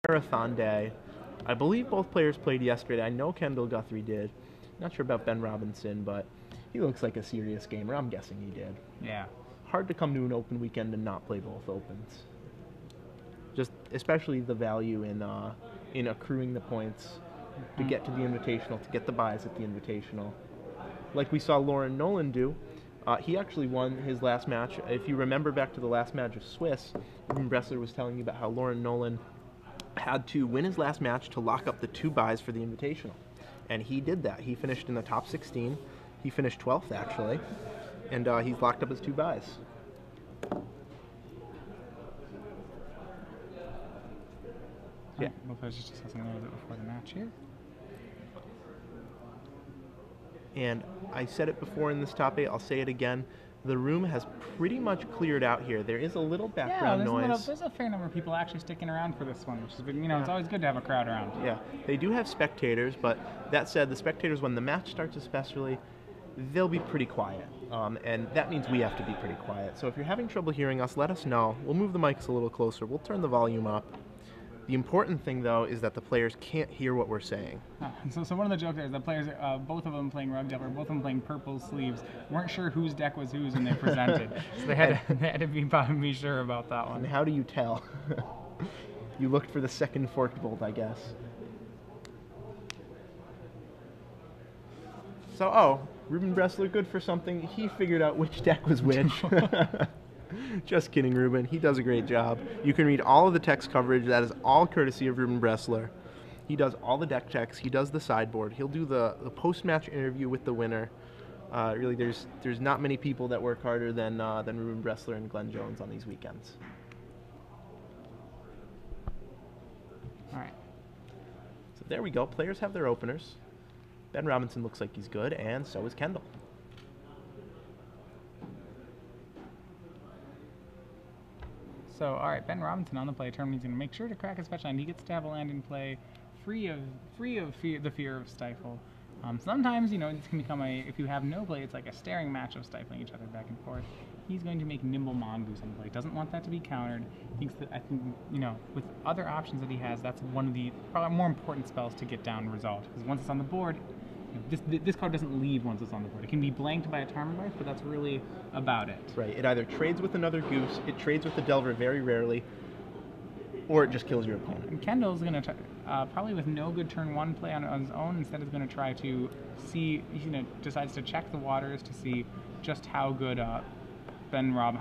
marathon day. I believe both players played yesterday. I know Kendal Guthrie did. Not sure about Ben Robinson, but he looks like a serious gamer. I'm guessing he did. Yeah. Hard to come to an open weekend and not play both opens. Just especially the value in accruing the points to get to the Invitational, to get the buys at the Invitational. Like we saw Lauren Nolan do. He actually won his last match. If you remember back to the last match of Swiss, Ruben Bressler was telling you about how Lauren Nolan had to win his last match to lock up the 2 buys for the Invitational. And he did that. He finished in the top 16. He finished 12th, actually. And he's locked up his 2 buys. Yeah. Both players just discussing a little bit before the match here. And I said it before in this top 8, I'll say it again. The room has pretty much cleared out here. There is a little background noise. There's a fair number of people actually sticking around for this one, which is, it's always good to have a crowd around. Yeah, they do have spectators, but that said, the spectators, when the match starts especially, they'll be pretty quiet. And that means we have to be pretty quiet. So if you're having trouble hearing us, let us know. We'll move the mics a little closer. We'll turn the volume up. The important thing, though, is that the players can't hear what we're saying. So one of the jokes there is the players, both of them playing Rug Delver, both of them playing purple sleeves, weren't sure whose deck was whose when they presented. So they had to be sure about that one. And how do you tell? You looked for the second forked bolt, I guess. So, Ruben Bressler, good for something. He figured out which deck was which. Just kidding, Ruben. He does a great job. You can read all of the text coverage. That is all courtesy of Ruben Bressler. He does all the deck checks. He does the sideboard. He'll do the post-match interview with the winner. Really, there's not many people that work harder than Ruben Bressler and Glenn Jones on these weekends. All right. So there we go. Players have their openers. Ben Robinson looks like he's good, and so is Kendal. So, all right, Ben Robinson on the play turn. He's going to make sure to crack his fetch line. He gets to have a land in play, free of the fear of stifle. Sometimes, this can become if you have no play, it's like a staring match of stifling each other back and forth. He's going to make Nimble Mongoose on the play. Doesn't want that to be countered. Thinks that, with other options that he has, that's one of the probably more important spells to get down resolved. Because once it's on the board, this card doesn't leave once it's on the board. It can be blanked by a Tarmogoyf, but that's really about it. Right. It either trades with another Goose, it trades with the Delver very rarely, or it just kills your opponent. And Kendall's going to probably with no good turn 1 play on his own, instead is going to try to see, decides to check the waters to see just how good how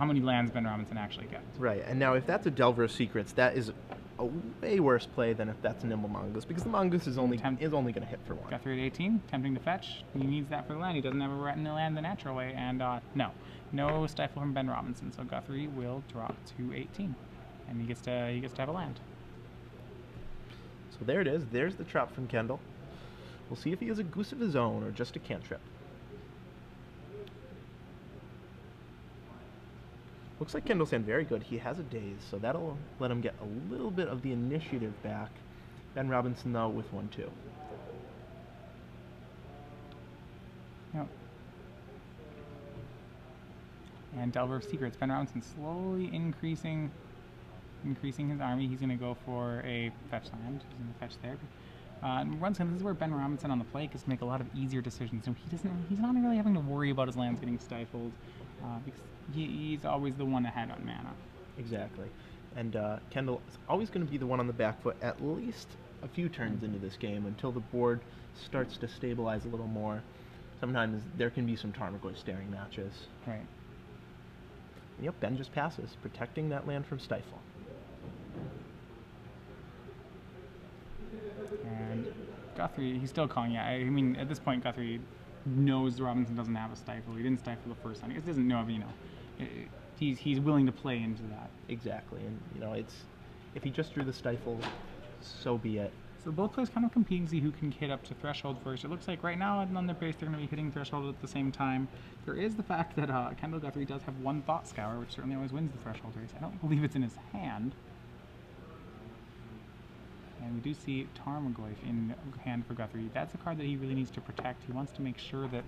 many lands Ben Robinson actually gets. Right. And now if that's a Delver of Secrets, that is a way worse play than if that's a Nimble Mongoose, because the Mongoose is only going to hit for 1. Guthrie at 18, tempting to fetch. He needs that for the land. He doesn't have a land the natural way, and no stifle from Ben Robinson. So Guthrie will drop to 18, and he gets to have a land. So there it is. There's the trap from Kendal. We'll see if he has a Goose of his own or just a cantrip. Looks like Kendall's hand very good. He has a Daze, so that'll let him get a little bit of the initiative back. Ben Robinson, though, with 1-2. Yep. And Delver of Secrets. Ben Robinson slowly increasing his army. He's going to go for a fetch land. He's going to fetch there. And once again, this is where Ben Robinson on the play gets to make a lot of easier decisions. So he's not really having to worry about his lands getting stifled, because he's always the one ahead on mana. Exactly. And Kendal is always going to be the one on the back foot at least a few turns into this game until the board starts to stabilize a little more. Sometimes there can be some Tarmogoyf staring matches. Right. Yep, Ben just passes, protecting that land from stifle. And Guthrie, he's still calling. Yeah, I mean, at this point, Guthrie knows Robinson doesn't have a stifle. He didn't stifle the first time. He doesn't know, he's willing to play into that. Exactly, and if he just drew the stifle, so be it. So both players kind of competing to see who can hit up to threshold first. It looks like right now on their base they're going to be hitting threshold at the same time. There is the fact that Kendal Guthrie does have 1 Thought Scour, which certainly always wins the threshold race. I don't believe it's in his hand. And we do see Tarmogoyf in hand for Guthrie. That's a card that he really needs to protect. He wants to make sure that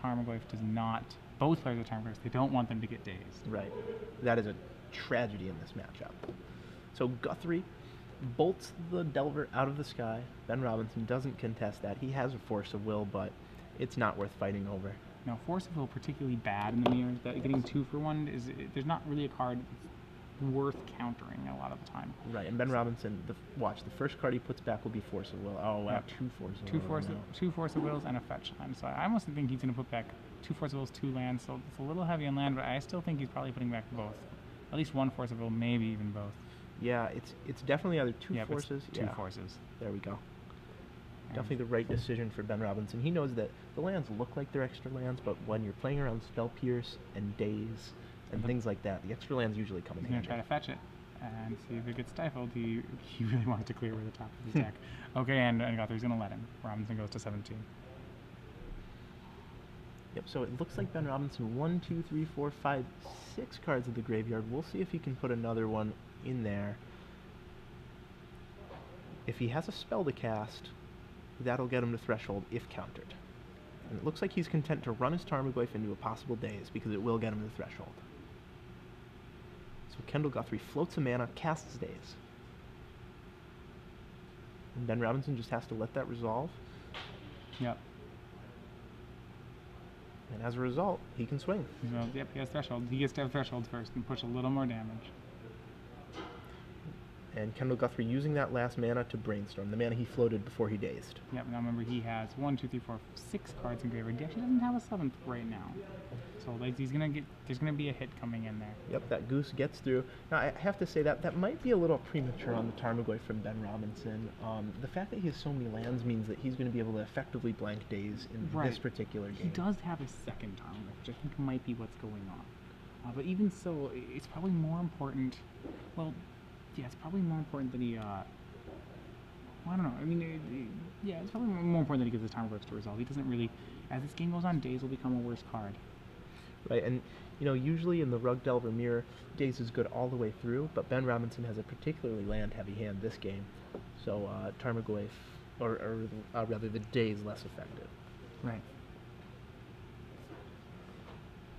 Tarmogoyf does not, both players are Tarmogoyfs, they don't want them to get dazed. Right. That is a tragedy in this matchup. So Guthrie bolts the Delver out of the sky. Ben Robinson doesn't contest that. He has a force of will, but it's not worth fighting over. Now, Force of Will particularly bad in the mirror. That getting 2 for 1 is there's not really a card that's worth countering a lot of the time. Right, and Ben Robinson, watch, the first card he puts back will be Force of Will. Oh, wow, Yep. 2 Force of Will. Two Force of Wills and a fetch land. So I almost think he's going to put back 2 Force of Wills, 2 lands. So it's a little heavy on land, but I still think he's probably putting back both. At least 1 Force of Will, maybe even both. Yeah, it's definitely either 2 forces. Two forces. There we go. Definitely the right decision for Ben Robinson. He knows that the lands look like they're extra lands, but when you're playing around Spell Pierce and Daze and things like that, the extra lands usually come in He's going handy. to try to fetch it and see if it gets stifled. He really wants to clear over the top of his deck. Okay, and Guthrie's going to let him. Robinson goes to 17. Yep, so it looks like Ben Robinson 1, 2, 3, 4, 5, 6 cards of the graveyard. We'll see if he can put another one in there. If he has a spell to cast, that'll get him to Threshold if countered. And it looks like he's content to run his Tarmogoyf into a possible Daze because it will get him to Threshold. So Kendal Guthrie floats a mana, casts Daze. And Ben Robinson just has to let that resolve. Yep. And as a result, he can swing. Well, yep, he has Threshold. He gets to have Threshold first and push a little more damage. And Kendal Guthrie using that last mana to brainstorm, the mana he floated before he dazed. Yep, now remember he has 1, 2, 3, 4, 6 cards in graveyard. He actually doesn't have a 7th right now. So like there's gonna be a hit coming in there. Yep, that goose gets through. Now I have to say that might be a little premature on the Tarmogoyf from Ben Robinson. The fact that he has so many lands means that he's going to be able to effectively blank Daze in this particular game. He does have a second Tarmogoyf, which I think might be what's going on. But even so, it's probably more important. Well, yeah, it's probably more important that he. Well, I don't know. I mean, yeah, it's probably more important that he gives the Tarmogoyf to resolve. He doesn't really. As this game goes on, Daze will become a worse card. Right, and usually in the Rug Delver mirror, Daze is good all the way through, but Ben Robinson has a particularly land-heavy hand this game, so Tarmogoyf, or rather the Daze, less effective. Right.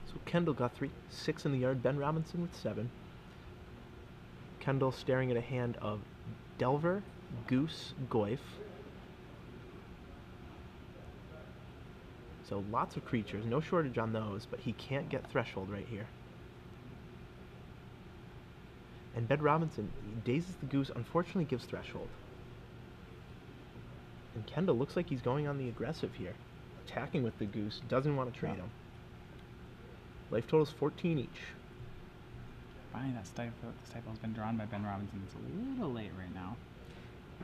So Kendal Guthrie, 6 in the yard, Ben Robinson with 7. Kendal staring at a hand of Delver, Goose, Goyf. So lots of creatures, no shortage on those, but he can't get Threshold right here. And Ben Robinson, he dazes the Goose, unfortunately gives Threshold. And Kendal looks like he's going on the aggressive here. Attacking with the Goose, doesn't want to trade him. Life total's 14 each. Finally, that stifle's been drawn by Ben Robinson. It's a little late right now.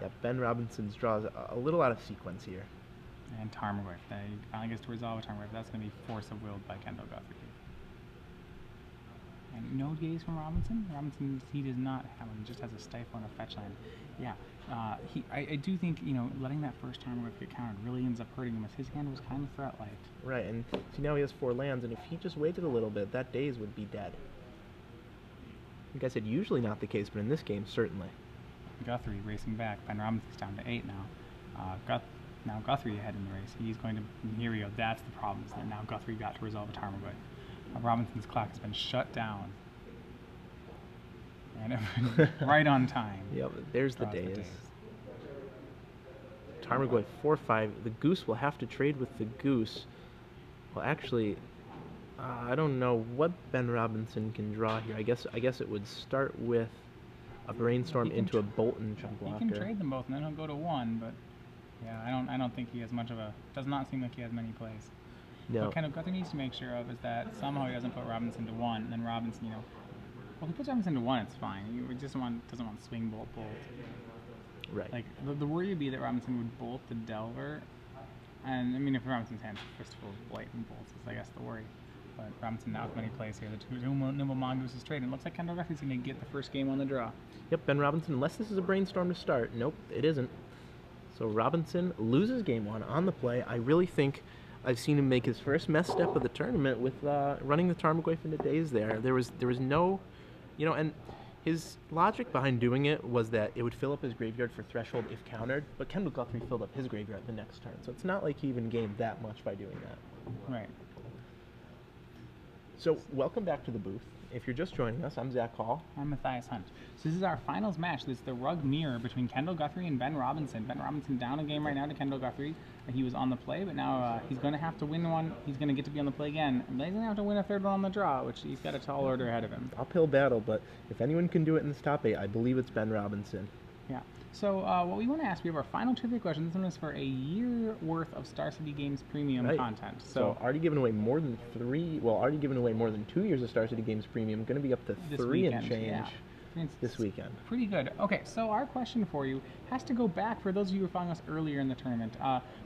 Yeah, Ben Robinson's draws a little out of sequence here. And Tarmogoyf. He finally gets to resolve a Tarmogoyf. That's going to be Force of Willed by Kendal Guthrie. And no Daze from Robinson. Robinson, he does not have one. He just has a stifle and a fetch land. Yeah, I do think, letting that first Tarmogoyf get countered really ends up hurting him, as his hand was kind of threat-like. Right, and see, now he has 4 lands, and if he just waited a little bit, that Daze would be dead. Like I said, usually not the case, but in this game, certainly. Guthrie racing back. Ben Robinson's down to 8 now. Now Guthrie ahead in the race. He's going to. Here we go. That's the problem. Is that now Guthrie got to resolve a Tarmogoyf. Robinson's clock has been shut down. And right on time. Yep, there's the Daze. Tarmogoyf 4/5. The Goose will have to trade with the Goose. Well, actually, I don't know what Ben Robinson can draw here. I guess it would start with a Brainstorm into a Bolt and Chunk Blocker. He can trade them both, and then he'll go to 1. But yeah, I don't think he has much of a. Does not seem like he has many plays. No. What kind of Guthrie needs to make sure of is that somehow he doesn't put Robinson to 1, and then Robinson, well, if he puts Robinson to 1, it's fine. He just doesn't want swing bolt. Right. Like the worry would be that Robinson would bolt the Delver, and I mean if Robinson's hand's fistful of blatant bolts is I guess the worry. But Robinson now with many plays here. The 2 nimble mongooses trade, and it looks like Kendal Guthrie's going to get the first game on the draw. Yep, Ben Robinson, unless this is a Brainstorm to start. Nope, it isn't. So Robinson loses game 1 on the play. I really think I've seen him make his first mess step of the tournament with running the Tarmogoyf into Daze there. There was no, and his logic behind doing it was that it would fill up his graveyard for Threshold if countered, but Kendal Guthrie filled up his graveyard the next turn, so it's not like he even gained that much by doing that. Right. So welcome back to the booth. If you're just joining us, I'm Zach Hall. I'm Matthias Hunt. So this is our finals match. This is the rug mirror between Kendal Guthrie and Ben Robinson. Ben Robinson down a game right now to Kendal Guthrie. He was on the play, but now he's going to have to win one. He's going to get to be on the play again. And then he's going to have to win a third one on the draw, which he's got a tall order ahead of him. Uphill battle, but if anyone can do it in this top 8, I believe it's Ben Robinson. Yeah. So what we want to ask, we have our final trivia question. This one is for a year worth of Star City Games premium content. So already given away more than 2 years of Star City Games premium. Going to be up to 3 and change this weekend. Pretty good. Okay, so our question for you has to go back for those of you who were following us earlier in the tournament.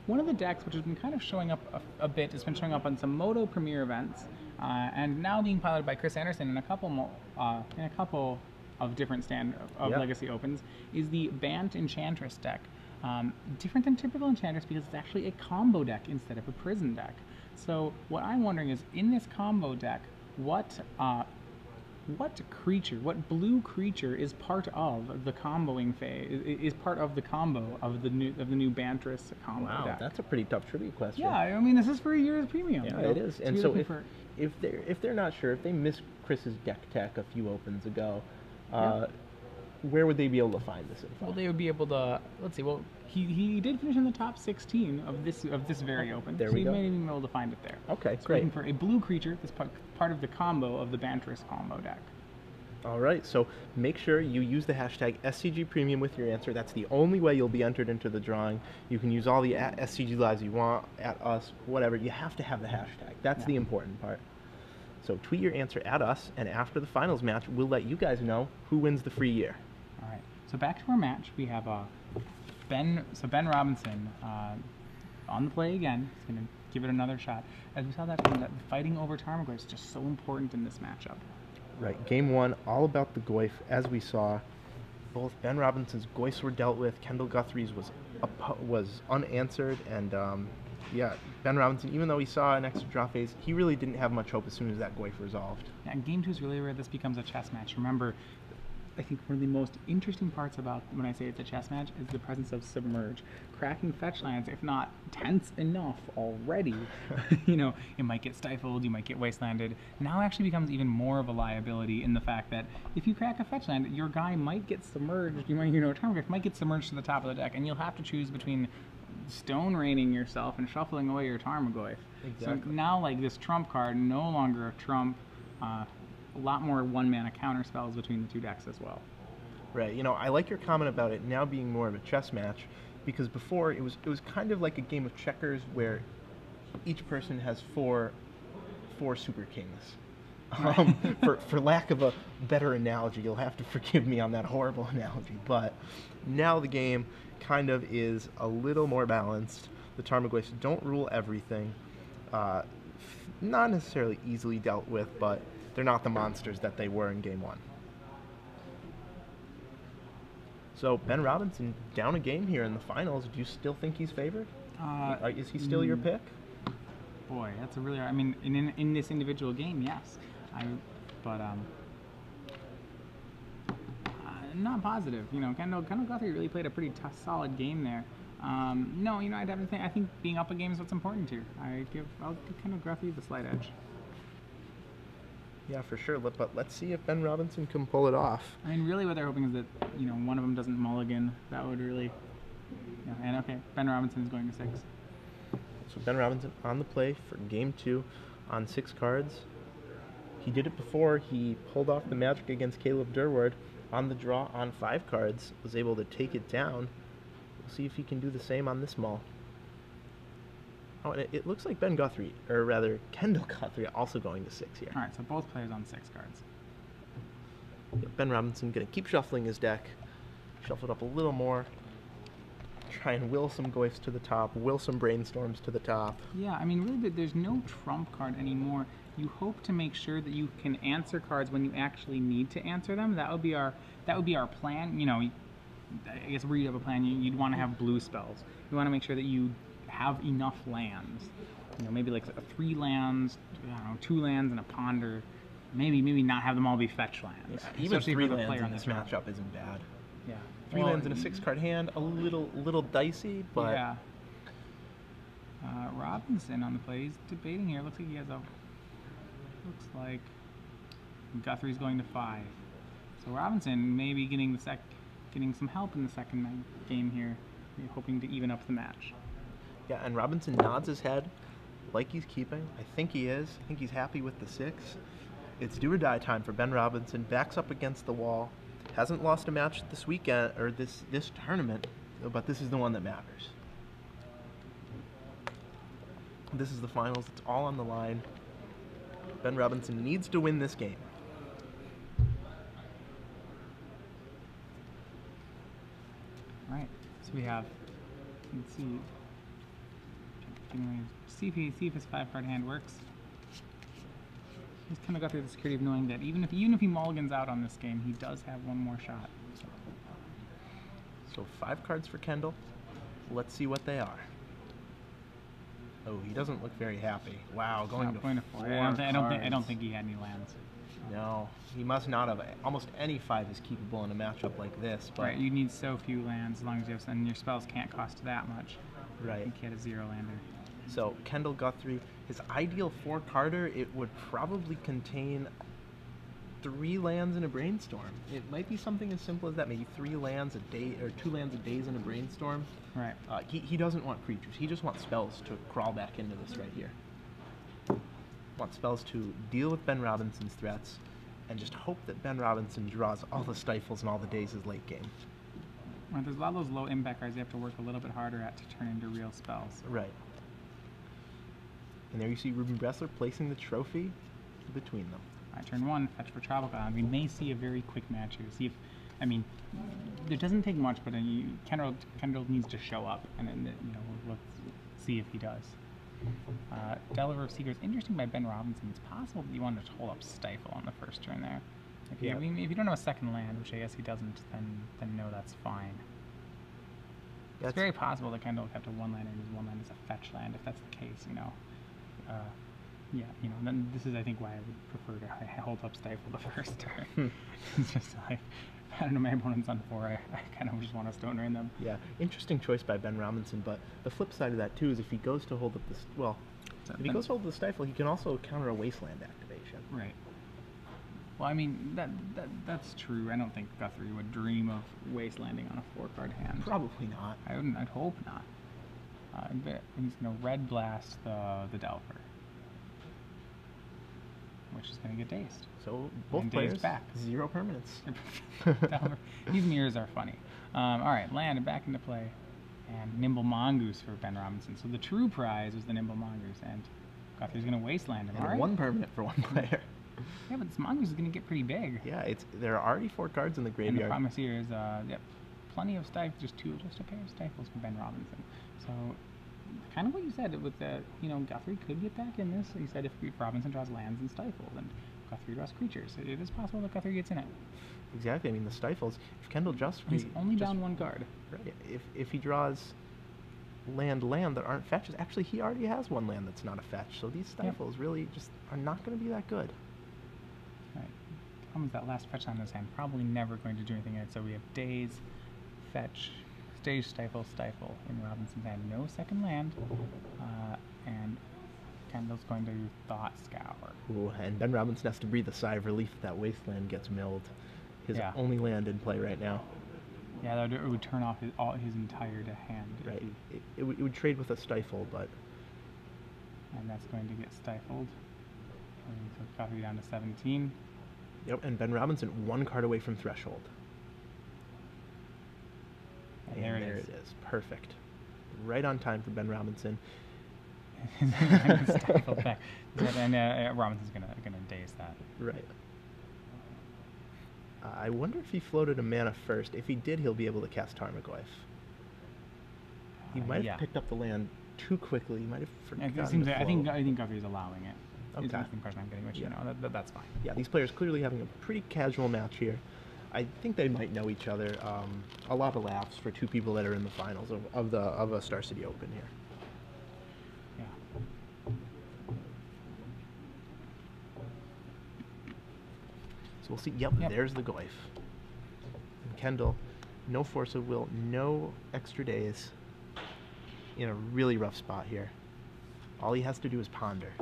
One of the decks, which has been kind of showing up a bit, has been showing up on some Moto Premier events, and now being piloted by Chris Anderson in a couple of different Legacy Opens, is the Bant Enchantress deck. Different than typical Enchantress because it's actually a combo deck instead of a prison deck. So what I'm wondering is, in this combo deck, what blue creature is part of the comboing phase? Is part of the combo of the new Bantress combo deck? Wow, that's a pretty tough trivia question. Yeah, I mean, this is for a year's premium. Yeah, it is. And so if they're not sure, if they missed Chris's deck tech a few opens ago, where would they be able to find this info? Well, they would be able to, let's see, well, he did finish in the top 16 of this very open. There we go. So you may even be able to find it there. Okay, so great. Looking for a blue creature, this part of the combo of the Bantress combo deck. All right, so make sure you use the hashtag SCG Premium with your answer. That's the only way you'll be entered into the drawing. You can use all the SCG lives you want, at us, whatever. You have to have the hashtag. That's the important part. So tweet your answer at us, and after the finals match, we'll let you guys know who wins the free year. All right. So back to our match, we have Ben Robinson on the play again. He's going to give it another shot. As we saw that fighting over Tarmogoyf is just so important in this matchup. Right. Game 1, all about the Goyf. As we saw, both Ben Robinson's Goyfs were dealt with. Kendal Guthrie's was unanswered, and yeah, Ben Robinson, even though he saw an extra draw phase, he really didn't have much hope as soon as that Goyf resolved. Yeah, and Game 2 is really where this becomes a chess match. Remember, I think one of the most interesting parts about when I say it's a chess match is the presence of Submerge. Cracking fetch lands, if not tense enough already, it might get stifled, you might get wastelanded. Now actually becomes even more of a liability in the fact that if you crack a fetch land, your guy might get submerged, Tarmogoyf might get submerged to the top of the deck, and you'll have to choose between stone raining yourself and shuffling away your Tarmogoyf. Exactly. So now, like, this trump card, no longer a trump, a lot more one-mana counter spells between the two decks as well. Right. I like your comment about it now being more of a chess match, because before it was kind of like a game of checkers where each person has four super kings. For lack of a better analogy, you'll have to forgive me on that horrible analogy, but now the game kind of is a little more balanced. The Tarmogoyfs don't rule everything. Not necessarily easily dealt with, but they're not the monsters that they were in Game 1. So Ben Robinson down a game here in the finals. Do you still think he's favored? Is he still your pick? Boy, that's a really. I mean, in this individual game, yes. But not positive. Kendal Guthrie really played a pretty tough, solid game there. No, I think being up a game is what's important here. I'll give Kendal Guthrie the slight edge. Yeah, for sure. But let's see if Ben Robinson can pull it off. I mean, really, what they're hoping is that one of them doesn't mulligan. That would really. And okay, Ben Robinson is going to 6. So Ben Robinson on the play for Game 2 on 6 cards. He did it before. He pulled off the magic against Caleb Durward on the draw on 5 cards. Was able to take it down. We'll see if he can do the same on this maul. Oh, and it looks like Ben Guthrie, or rather Kendal Guthrie, also going to 6 here. All right, so both players on 6 cards. Yeah, Ben Robinson going to keep shuffling his deck. Shuffle it up a little more. Try and will some Goyfs to the top, will some Brainstorms to the top. Yeah, I mean, really, there's no trump card anymore. You hope to make sure that you can answer cards when you actually need to answer them. That would be our plan. I guess where you have a plan, you'd want to have blue spells. You want to make sure that you have enough lands. Maybe like 3 lands, 2 lands and a ponder. Maybe not have them all be fetch lands. Yeah, even 3 lands in this matchup isn't bad. Yeah. 3 lands in a 6-card hand, a little dicey, but yeah. Robinson on the play. He's debating here. Looks like he has Guthrie's going to 5. So Robinson maybe getting some help in the second game here, maybe hoping to even up the match. Yeah, and Robinson nods his head like he's keeping. I think he is. I think he's happy with the 6. It's do or die time for Ben Robinson. Backs up against the wall. Hasn't lost a match this weekend or this tournament, but this is the one that matters. This is the finals. It's all on the line. Ben Robinson needs to win this game. All right. So we have. Let's see. See if his 5-card hand works. He's kind of got through the security of knowing that even if he mulligans out on this game, he does have one more shot. So 5 cards for Kendal. Let's see what they are. Oh, he doesn't look very happy. Wow, going to 4 I don't think he had any lands. No, he must not have. Almost any 5 is keepable in a matchup like this. But right, you need so few lands as long as you have, and your spells can't cost that much. Right. I think he had a 0-lander. So Kendal Guthrie, his ideal 4-carder, it would probably contain 3 lands in a brainstorm. It might be something as simple as that, maybe 3 lands a day or 2 lands a days in a brainstorm. Right. He doesn't want creatures. He just wants spells to crawl back into this right here. Wants spells to deal with Ben Robinson's threats and just hope that Ben Robinson draws all the stifles and all the days as late game. Right, there's a lot of those low impact cards you have to work a little bit harder at to turn into real spells. Right. And there you see Ruben Bressler placing the trophy between them. All right, turn 1, fetch for Tropical Island. We may see a very quick match here. See if, I mean, it doesn't take much, but Kendal needs to show up, and then, let's see if he does. Delver of Seekers, interesting by Ben Robinson. It's possible that you wanted to hold up Stifle on the first turn there. If you don't have a second land, which I guess he doesn't, then no, that's fine. It's very possible that Kendal kept a 1-lander and his 1 land is a fetch land. If that's the case, then this is, I think, why I would prefer to hold up Stifle the first turn. It's just like, I don't know, my opponent's on 4, I kind of just want to stone rain them. Yeah, interesting choice by Ben Robinson, but the flip side of that, too, is if he goes to hold up if he goes to hold the Stifle, he can also counter a Wasteland activation. Right. Well, I mean, that's true. I don't think Guthrie would dream of wastelanding on a 4-card hand. Probably not. I'd hope not. And he's going to red blast the Delver, which is going to get dazed. So both players back. 0 permanents. Delver. These mirrors are funny. All right, land back into play, and Nimble Mongoose for Ben Robinson. So the true prize was the Nimble Mongoose, and Guthrie's going to wasteland him. And all right? 1 permanent for 1 player. Yeah, but this Mongoose is going to get pretty big. Yeah, there are already 4 cards in the graveyard. And the promise here is, plenty of stifles, just a pair of stifles for Ben Robinson. So, kind of what you said with the, Guthrie could get back in this. You said if Robinson draws lands and stifles, and Guthrie draws creatures, it is possible that Guthrie gets in it. Exactly. I mean, the stifles. If Kendal he's only down 1 card. Right. If he draws land that aren't fetches, actually he already has 1 land that's not a fetch. So these stifles really just are not going to be that good. Right. The problem is that last fetch on this hand probably never going to do anything in it. So we have Daze, Fetch, Stage, Stifle in Robinson's hand. No second land, and Kendall's going to Thought Scour. Ooh, and Ben Robinson has to breathe a sigh of relief that Wasteland gets milled. His only land in play right now. Yeah, it would turn off his entire hand. Right. It would trade with a Stifle, but... And that's going to get stifled. So Guthrie down to 17. Yep, and Ben Robinson 1 card away from Threshold. And there it is. Perfect. Right on time for Ben Robinson. Stifled back. And Robinson's gonna daze that. Right. I wonder if he floated a mana first. If he did, he'll be able to cast Tarmogoyf. He might have picked up the land too quickly. He might have forgotten. I think Guthrie's allowing it. Okay. Is the impression I'm getting, which that's fine. Yeah, these players clearly having a pretty casual match here. I think they might know each other. A lot of laughs for 2 people that are in the finals of a Star City Open here. Yeah. So we'll see. Yep. There's the Goyf. And Kendal, no force of will, no extra days. In a really rough spot here. All he has to do is ponder.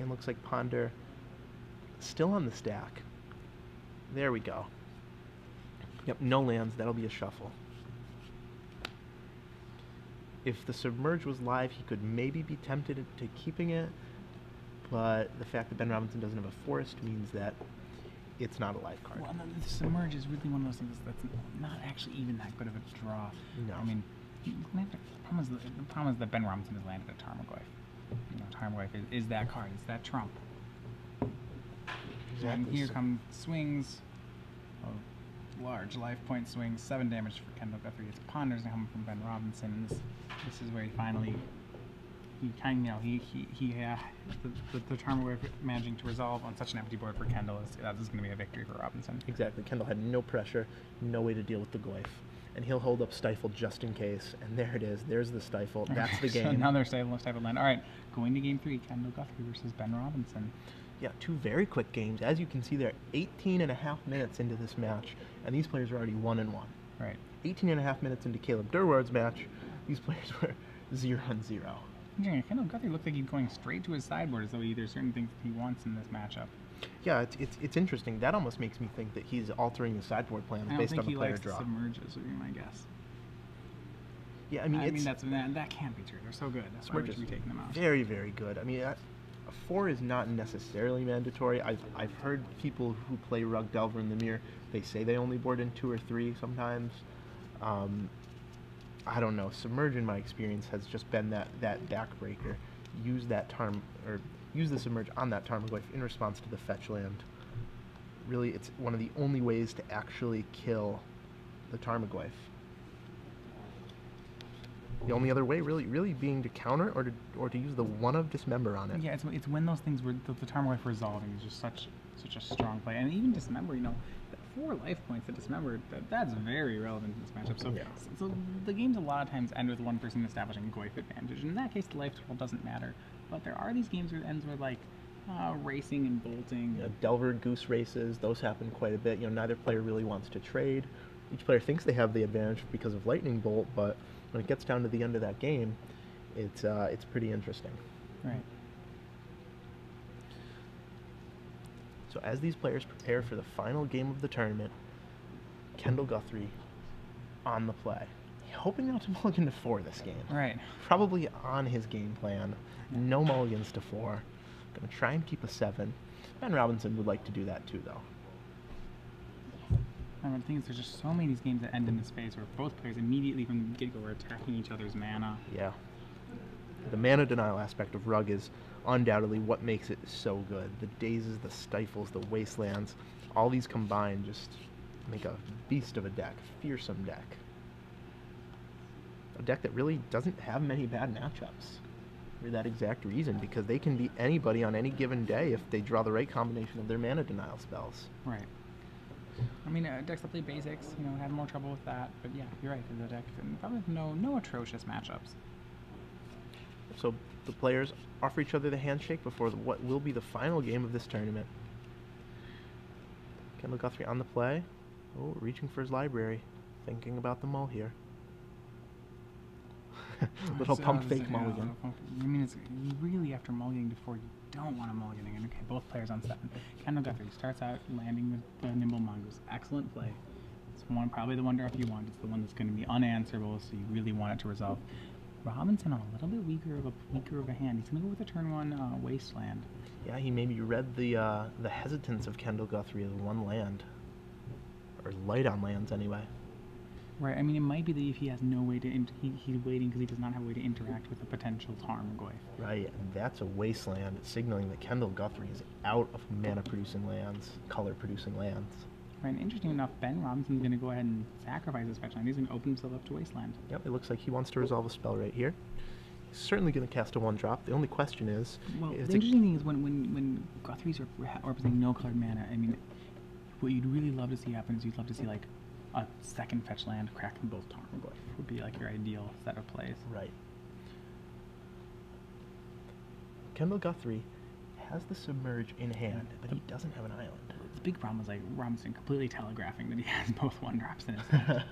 And looks like Ponder still on the stack. There we go. Yep, no lands. That'll be a shuffle. If the Submerge was live, he could maybe be tempted to keeping it, but the fact that Ben Robinson doesn't have a forest means that it's not a live card. Well, the Submerge is really one of those things that's not actually even that good of a draw. No. I mean, the problem is that Ben Robinson has landed a Tarmogoyf. Tarmogoyf is that card. It's that trump. Exactly. And here come swings. Large life point swings, 7 damage for Kendal Guthrie. It's Ponders coming from Ben Robinson, and this is where he finally, the Tarmogoyf managing to resolve on such an empty board for Kendal is going to be a victory for Robinson. Exactly. Kendal had no pressure, no way to deal with the Goyf. And he'll hold up Stifle just in case. And there it is. There's the Stifle. That's the game. So another Stifle land. All right, going to game 3, Kendal Guthrie versus Ben Robinson. Yeah, 2 very quick games. As you can see there, 18.5 minutes into this match, and these players are already 1-1. Right. 18.5 minutes into Caleb Durward's match, these players were 0-0. Kendal Guthrie looked like he's going straight to his sideboard as though there's certain things that he wants in this matchup. Yeah, it's interesting. That almost makes me think that he's altering the sideboard plans based on the player draw. I don't think he likes the Submerges, would be my guess. Yeah, I mean, that can't be true. They're so good. That's why we should be taking them out. Very, very good. I mean, a 4 is not necessarily mandatory. I've heard people who play Rug Delver in the mirror, they say they only board in 2 or 3 sometimes. I don't know. Submerge, in my experience, has just been that backbreaker. Use the Submerge on that Tarmogoyf in response to the fetch land. Really, it's one of the only ways to actually kill the Tarmogoyf. The only other way, really being to counter or to use the one of Dismember on it. Yeah, it's when those things were the Tarmogoyf resolving is just such a strong play, and even Dismember, 4 life points that Dismember, that's very relevant in this matchup. So, yeah. So the games a lot of times end with one person establishing Goyf advantage. In that case, the life total doesn't matter. But there are these games where it ends with racing and bolting. Yeah, Delver Goose races, those happen quite a bit. Neither player really wants to trade. Each player thinks they have the advantage because of Lightning Bolt, but when it gets down to the end of that game, it's pretty interesting. Right. So as these players prepare for the final game of the tournament, Kendal Guthrie on the play, hoping not to mulligan to 4 this game. Right. Probably on his game plan. No mulligans to 4. Going to try and keep a 7. Ben Robinson would like to do that too, though. The thing is, there's just so many of these games that end in this phase where both players immediately from the get-go are attacking each other's mana. Yeah. The mana denial aspect of Rug is undoubtedly what makes it so good. The Dazes, the Stifles, the Wastelands, all these combined just make a beast of a deck, fearsome deck. A deck that really doesn't have many bad matchups for that exact reason, because they can beat anybody on any given day if they draw the right combination of their mana denial spells. Right. I mean, decks that play basics, had more trouble with that, but yeah, you're right. The deck probably no atrocious matchups. So the players offer each other the handshake before what will be the final game of this tournament. Kendal Guthrie on the play. Oh, reaching for his library, thinking about the mull here. Little pump fake mulligan. I mean, it's really after mulliganing before you don't want to mulligan again. Okay, both players on 7. Kendal Guthrie starts out landing the Nimble Mongoose. Excellent play. It's probably the one drop you want. It's the one that's going to be unanswerable, so you really want it to resolve. Robinson on a little bit weaker of a hand. He's going to go with a turn 1 Wasteland. Yeah, he maybe read the hesitance of Kendal Guthrie as 1 land, or light on lands anyway. Right. I mean, it might be that if he has no way to he's waiting because he does not have a way to interact with a potential Tarmogoyf. Right, and that's a Wasteland, signaling that Kendal Guthrie is out of mana-producing lands, color-producing lands. Right, and interesting enough, Ben Robinson's going to go ahead and sacrifice his fetch land. He's going to open himself up to Wasteland. Yep, it looks like he wants to resolve a spell right here. He's certainly going to cast a 1-drop. The only question is... Well, the interesting thing is when Guthrie's representing no colored mana, I mean, what you'd really love to see happen is you'd love to see, a second fetch land cracking both Tarmogoyf would be, your ideal set of plays. Right. Kendal Guthrie has the Submerge in hand, but he doesn't have an island. The big problem is Robinson completely telegraphing that he has both 1-drops in his hand.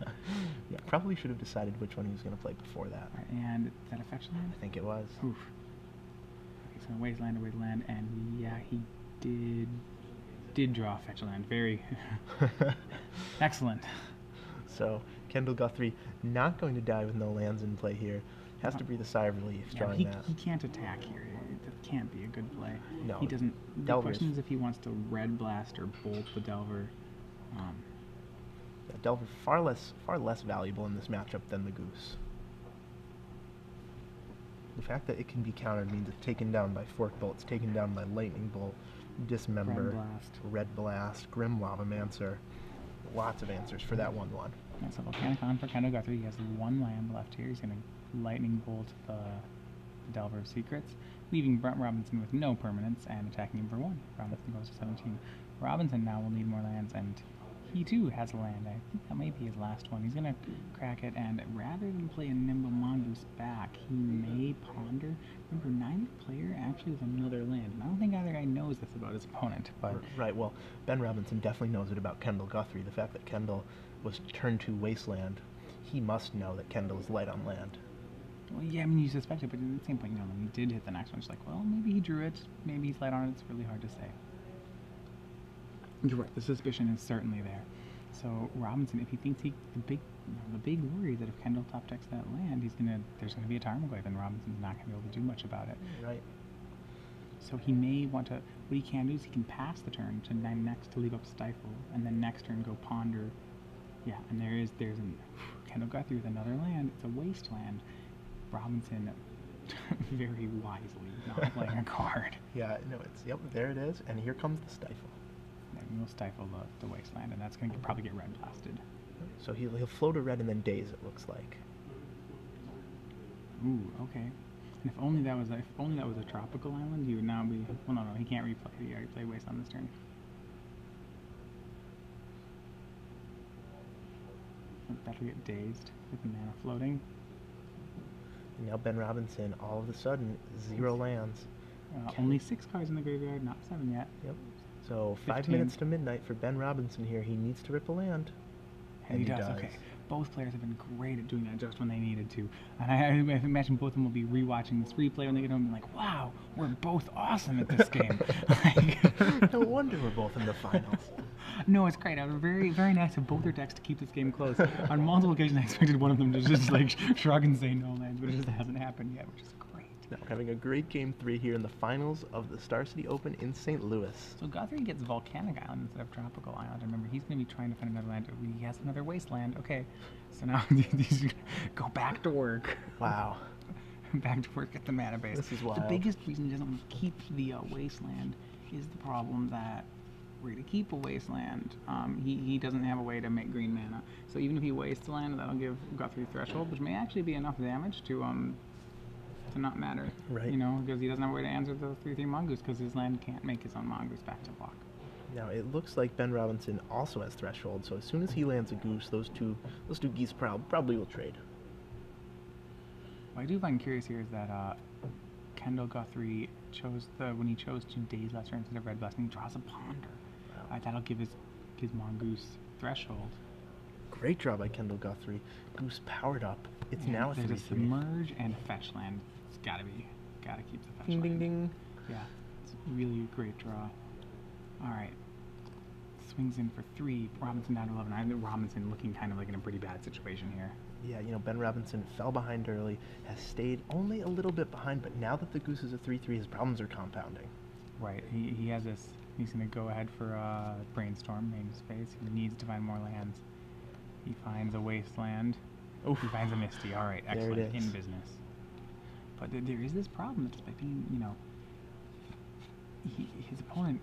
Yeah, probably should have decided which one he was going to play before that. Right, and is that a fetch land? I think it was. Oof. So wasteland, and yeah, he did draw fetch land. Very excellent. So Kendal Guthrie not going to die with no lands in play here. Has to breathe a sigh of relief Yeah, drawing that. he can't attack here. That can't be a good play. No. He doesn't. The Delver's. question is if he wants to red blast or bolt the Delver. Yeah, Delver far less valuable in this matchup than the Goose. The fact that it can be countered means it's taken down by Fork Bolt, it's taken down by Lightning Bolt, Dismember, Red Blast, Grim Lavamancer. Lots of answers for that 1/1. That's a Volcanic On for Kendal Guthrie. He has 1 land left here. He's going to Lightning Bolt the Delver of Secrets, leaving Brent Robinson with no permanents and attacking him for 1. Robinson goes to 17. Robinson now will need more lands, and he too has a land. I think that may be his last one. He's going to crack it, and rather than play a Nimble Mongoose back, he may ponder. Remember, neither player actually has another land, and I don't think either guy knows this about his opponent. But Right, well, Ben Robinson definitely knows it about Kendal Guthrie. The fact that Kendal was turned to Wasteland, he must know that Kendal is light on land. well, yeah, I mean, you suspect it, but at the same point, when he did hit the next one, it's like, well, maybe he drew it, maybe he's light on it. It's really hard to say. You're right. The suspicion is certainly there. So Robinson, if he thinks the big worry is that if Kendal top decks that land, there's gonna be a Tarmogoyf, and Robinson's not gonna be able to do much about it. Right. So he may want to. What he can do is he can pass the turn to next to leave up Stifle, and then next turn go ponder. Yeah, and there's Kendal Guthrie with another land. It's a wasteland. Robinson, very wisely, not playing a card. Yeah, no, yep, there it is, and here comes the Stifle. And we'll stifle the wasteland, and that's going to probably get red blasted. So he'll float a red and then daze, it looks like. Ooh, okay. And if only that was a tropical island, you would now be. Well, no, he can't replay. He already played waste on this turn. Better get dazed with the mana floating. And now Ben Robinson, all of a sudden, 0 lands. Only 6 cards in the graveyard, not 7 yet. Yep. So 5 15. minutes to midnight for Ben Robinson here. He needs to rip a land. And he does. Okay. Both players have been great at doing that just when they needed to. And I imagine both of them will be rewatching this replay when they get home and be like, wow, we're both awesome at this game. No wonder we're both in the finals. No, it's great. It was very, very nice of both their decks to keep this game close. On multiple occasions, I expected one of them to just like shrug and say no lands, but it just hasn't happened yet, which is great. Now we're having a great Game 3 here in the finals of the Star City Open in St. Louis. So Guthrie gets Volcanic Island instead of Tropical Island. Remember, he's going to be trying to find another land. He has another wasteland. Okay, so now he's going to go back to work. Wow. Back to work at the mana base. This is wild. The biggest reason he doesn't want to keep the wasteland is the problem that we're going to keep a wasteland. He doesn't have a way to make green mana. So even if he wastes land, that'll give Guthrie Threshold, which may actually be enough damage to not matter. Right. You know, because he doesn't have a way to answer the 3/3 Mongoose because his land can't make his own Mongoose back to block. Now it looks like Ben Robinson also has Threshold, so as soon as he lands a Goose, those two geese probably will trade. What I do find curious here is that Kendal Guthrie when he chose to daze last turn instead of red blasting, he draws a ponder. Wow. That'll give his Mongoose Threshold. Great draw by Kendal Guthrie. Goose powered up. It's now a 3/3. There's a submerge and a fetch land. It's gotta keep the fetch Ding land. ding ding. Yeah, it's really a great draw. All right, swings in for 3. Robinson down to 11. I think Robinson looking kind of like in a pretty bad situation here. Yeah, you know, Ben Robinson fell behind early, has stayed only a little bit behind, but now that the Goose is a 3/3, his problems are compounding. Right, he has this. He's gonna go ahead for Brainstorm, main space. He needs to find more lands. He finds a wasteland. Oof. He finds a Misty. All right, There excellent. it is. In business. But there is this problem that despite being, his opponent,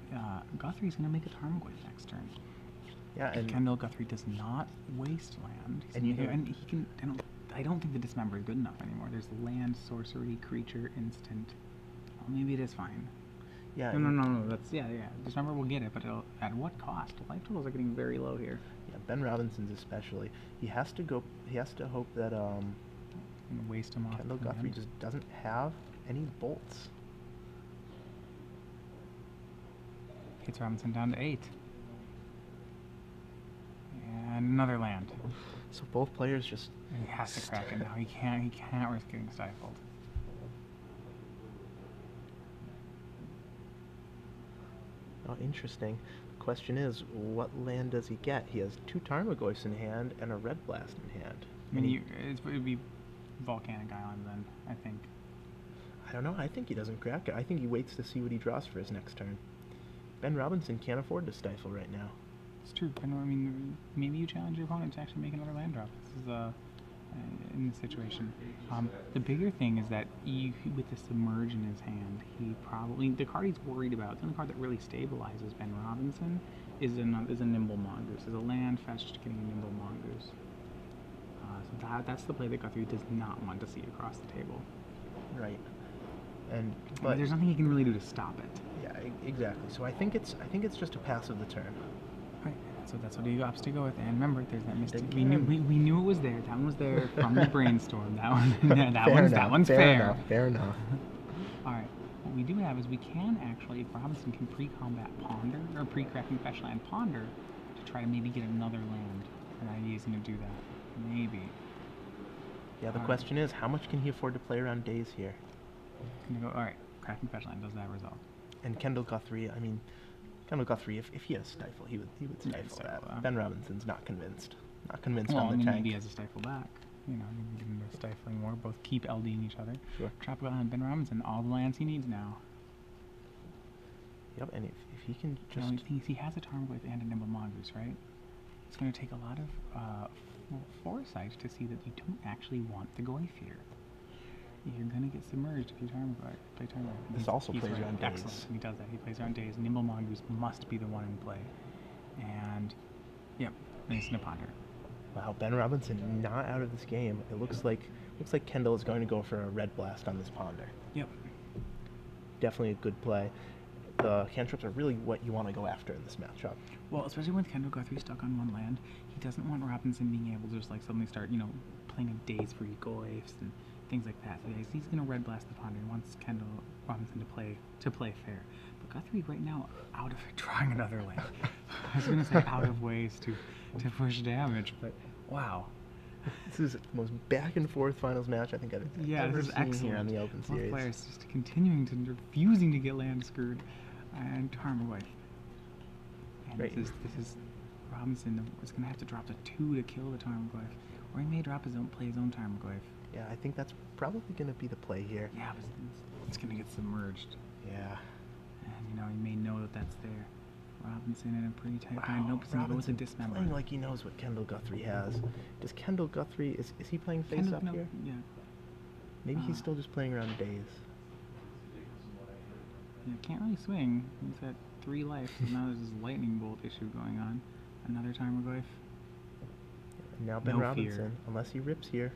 Guthrie's going to make a Tarmogoyf next turn. Yeah, and Kendal Guthrie does not waste land. And he can. I don't think the Dismember is good enough anymore. There's land, sorcery, creature, instant. Well, maybe it is fine. yeah, No. That's yeah. Dismember will get it, but at what cost? Life totals are getting very low here. yeah, Ben Robinson's especially. He has to hope that And waste him off. Kendal the Guthrie land. just doesn't have any bolts. Hits Robinson down to 8. And another land. So both players just He has to crack it now. He can't risk getting stifled. Oh, interesting. The question is, what land does he get? He has 2 Tarmogoyfs in hand and a Red Blast in hand. I mean, it would be Volcanic Island then, I think. I don't know. I think he doesn't crack it. I think he waits to see what he draws for his next turn. Ben Robinson can't afford to stifle right now. It's true. I mean, maybe you challenge your opponent to actually make another land drop. This is in this situation. The bigger thing is that with the Submerge in his hand, he probably, the card he's worried about, the only card that really stabilizes Ben Robinson is a Nimble Mongoose. Is a land fetched getting a Nimble Mongoose. So that's the play that Guthrie does not want to see across the table. Right. But there's nothing he can really do to stop it. Yeah, exactly. So I think it's just a pass of the turn. Right. So that's what he opts to go with. And remember, there's that mystic. We knew it was there. That one was there from the brainstorm. That one's fair. Fair enough. All right. What we do have is we can actually, if Robinson can pre-combat Ponder or pre-cracking Special Land Ponder to try to maybe get another land. And I think he's going to do that. Maybe. Yeah. The question is, how much can he afford to play around days here? All right. Cracking Special Land does that result. And Kendal Guthrie, I mean, Kendal Guthrie, if he has Stifle, he would stifle that. Ben Robinson's not convinced. Not convinced on the tank. Maybe he has a Stifle back. You know, maybe get into stifling more. Both keep LDing each other. Sure. Tropical Island, Ben Robinson, all the lands he needs now. Yep, and if he can just... The only thing is he has a Tarmogoyf and a Nimble Mongoose, right? It's going to take a lot of foresight to see that you don't actually want the Goyf here. You're going to get submerged if you play Tarmogoyf. This also plays around days. Excellent. He does that. He plays around days. Nimble Mongoose must be the one in play. And, yep, it's a Ponder. Wow, Ben Robinson not out of this game. It looks like Kendal is going to go for a Red Blast on this Ponder. Yep. Definitely a good play. The cantrips are really what you want to go after in this matchup. Well, especially with Kendal Guthrie stuck on one land, he doesn't want Robinson being able to just like suddenly start, you know, playing a days free Goyfs and things like that. So he's going to Red Blast the Ponder. He wants Kendal Robinson to play fair. But Guthrie right now out of drawing another land. I was going to say out of ways to push damage, but wow. This is the most back and forth finals match I think I've ever this is seen excellent. here on the Open Both Series. players just continuing to refusing to get land screwed, and Tarmogoyf. And Right. this is Robinson is going to have to drop the 2 to kill the Tarmogoyf, or he may play his own Tarmogoyf. Yeah, I think that's probably going to be the play here. Yeah, but it's going to get submerged. Yeah. And you know he may know that that's there. Robinson in a pretty tight bind. Nope, he's going to go with a dismember. Playing like he knows what Kendal Guthrie has. Does Kendal Guthrie, is he playing face up here? Yeah. Maybe he's still just playing around days. Yeah, can't really swing. He's at 3 life, so now there's this lightning bolt issue going on. Another Tarmogoyf. And now Ben Robinson, unless he rips here.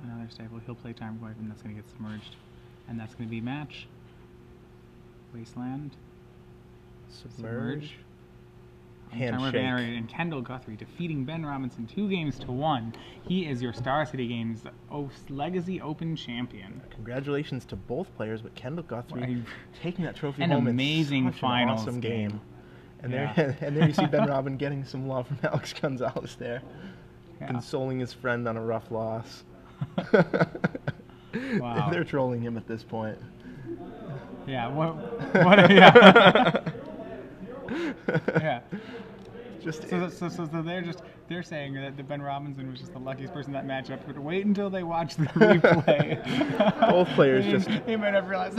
Another staple. He'll play Tarmogoyf, and that's going to get submerged. And that's going to be match. Wasteland. Submerge. Handshake. And Kendal Guthrie defeating Ben Robinson 2-1. He is your Star City Games Legacy Open champion. Congratulations to both players, but Kendal Guthrie taking that trophy an home amazing in such finals an awesome game. And yeah. there you see Ben Robin getting some love from Alex Gonzalez there, consoling his friend on a rough loss. Wow. They're trolling him at this point. Yeah. What? Yeah. Yeah. So they're saying that Ben Robinson was just the luckiest person in that matchup. But wait until they watch the replay. Both players just he might have realized.